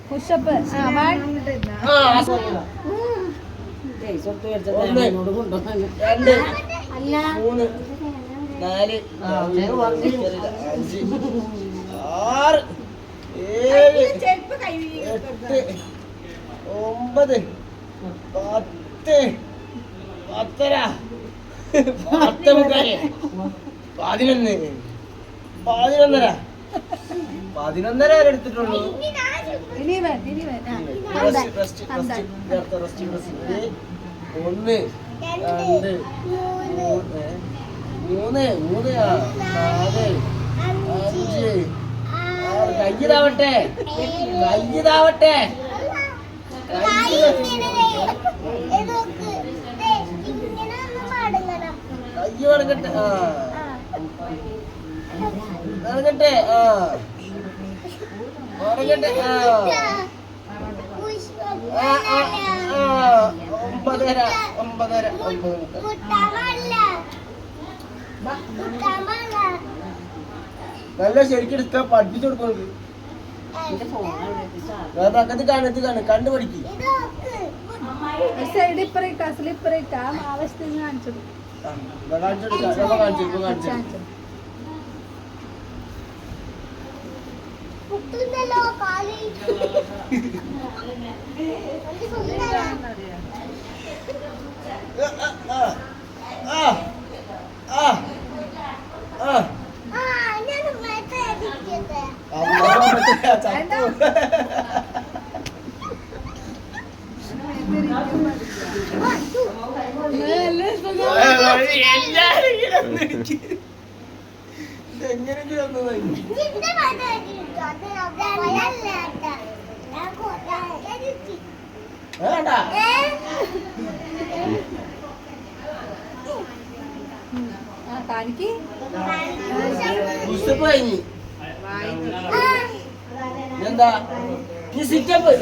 Pushup അല്ല 3 4 5 6 7 8 9 10 10 11 വരെ എടുത്തിട്ടുള്ളൂ. ഒന്ന് 2 3 4 5 കയ്യിലാവട്ടെ കയ്യ് വടങ്ങട്ടെ വടങ്ങട്ടെ വടങ്ങട്ടെ 9 നല്ല ശരിക്കെടുക്ക പഠിപ്പിച്ചു കൊടുക്കുന്നത് കണ്ടു പഠിക്കും. എന്താ സിറ്റപ്പ്